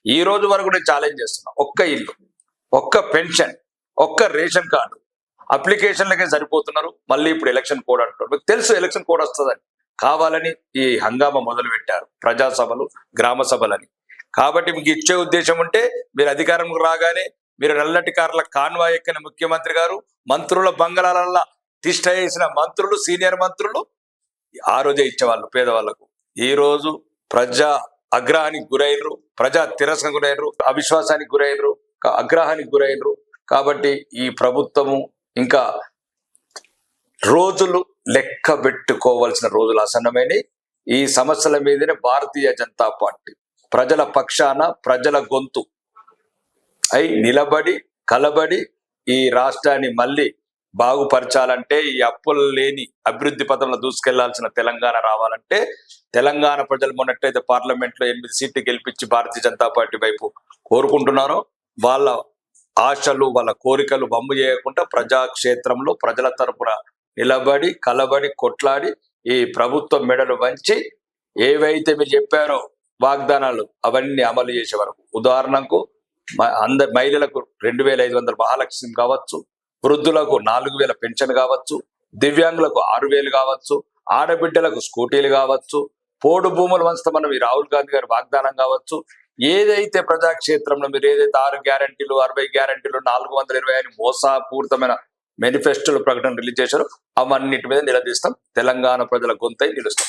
ఈ రోజు వరకు నేను ఛాలెంజ్ చేస్తున్నా, ఒక్క ఇల్లు, ఒక్క పెన్షన్, ఒక్క రేషన్ కార్డు అప్లికేషన్లకే సరిపోతున్నారు. మళ్ళీ ఇప్పుడు ఎలక్షన్ కోడ్ అంటున్నారు. మీకు తెలుసు ఎలక్షన్ కోడ్ వస్తుందని, కావాలని ఈ హంగామా మొదలు పెట్టారు, ప్రజాసభలు, గ్రామ సభలని. కాబట్టి మీకు ఇచ్చే ఉద్దేశం ఉంటే మీరు అధికారంలో రాగానే మీరు నల్లటి కార్ల కాన్వాయ్ ఎక్కిన ముఖ్యమంత్రి గారు, మంత్రుల బంగళాలల్లా తిష్ట వేసిన మంత్రులు, సీనియర్ మంత్రులు ఆ రోజే ఇచ్చేవాళ్ళు పేదవాళ్లకు. ఈ రోజు ప్రజా అగ్రహానికి గురైనరు, ప్రజా తిరస్కరణకు గురైనరు, అవిశ్వాసానికి గురైనరు, అగ్రహానికి గురైనరు. కాబట్టి ఈ ప్రభుత్వము ఇంకా రోజులు లెక్క పెట్టుకోవాల్సిన రోజులు ఆసన్నమైన. ఈ సమస్యల మీదనే భారతీయ జనతా పార్టీ ప్రజల పక్షాన, ప్రజల గొంతు అయి నిలబడి కలబడి ఈ రాష్ట్రాన్ని మళ్ళీ బాగుపరచాలంటే, ఈ అప్పులు లేని అభివృద్ధి పథంలో దూసుకెళ్లాల్సిన తెలంగాణ రావాలంటే, తెలంగాణ ప్రజలు మొన్నట్టయితే పార్లమెంట్ లో 8 సీట్లు గెలిపించి భారతీయ జనతా పార్టీ వైపు కోరుకుంటున్నారో, వాళ్ళ ఆశలు, వాళ్ళ కోరికలు వమ్ము చేయకుండా ప్రజాక్షేత్రంలో ప్రజల తరపున నిలబడి కలబడి కొట్లాడి ఈ ప్రభుత్వం మెడలు వంచి ఏవైతే మీరు చెప్పారో వాగ్దానాలు అవన్నీ అమలు చేసే వరకు, ఉదాహరణకు మహిళలకు 2500 మహాలక్ష్మి కావచ్చు, వృద్ధులకు 4000 పెన్షన్ కావచ్చు, దివ్యాంగులకు 6000 కావచ్చు, ఆడబిడ్డలకు స్కూటీలు కావచ్చు, పోడు భూములు వంచుతామన్న ఈ రాహుల్ గాంధీ గారి వాగ్దానం కావచ్చు, ఏదైతే ప్రజాక్షేత్రంలో మీరు ఏదైతే 6 గ్యారంటీలు, 60 గ్యారంటీలు, 420 మోసపూరితమైన మేనిఫెస్టోలు ప్రకటన రిలీజ్ చేశారో అవన్నిటి మీద నిలదీస్తాం. తెలంగాణ ప్రజల గొంతై నిలుస్తాం.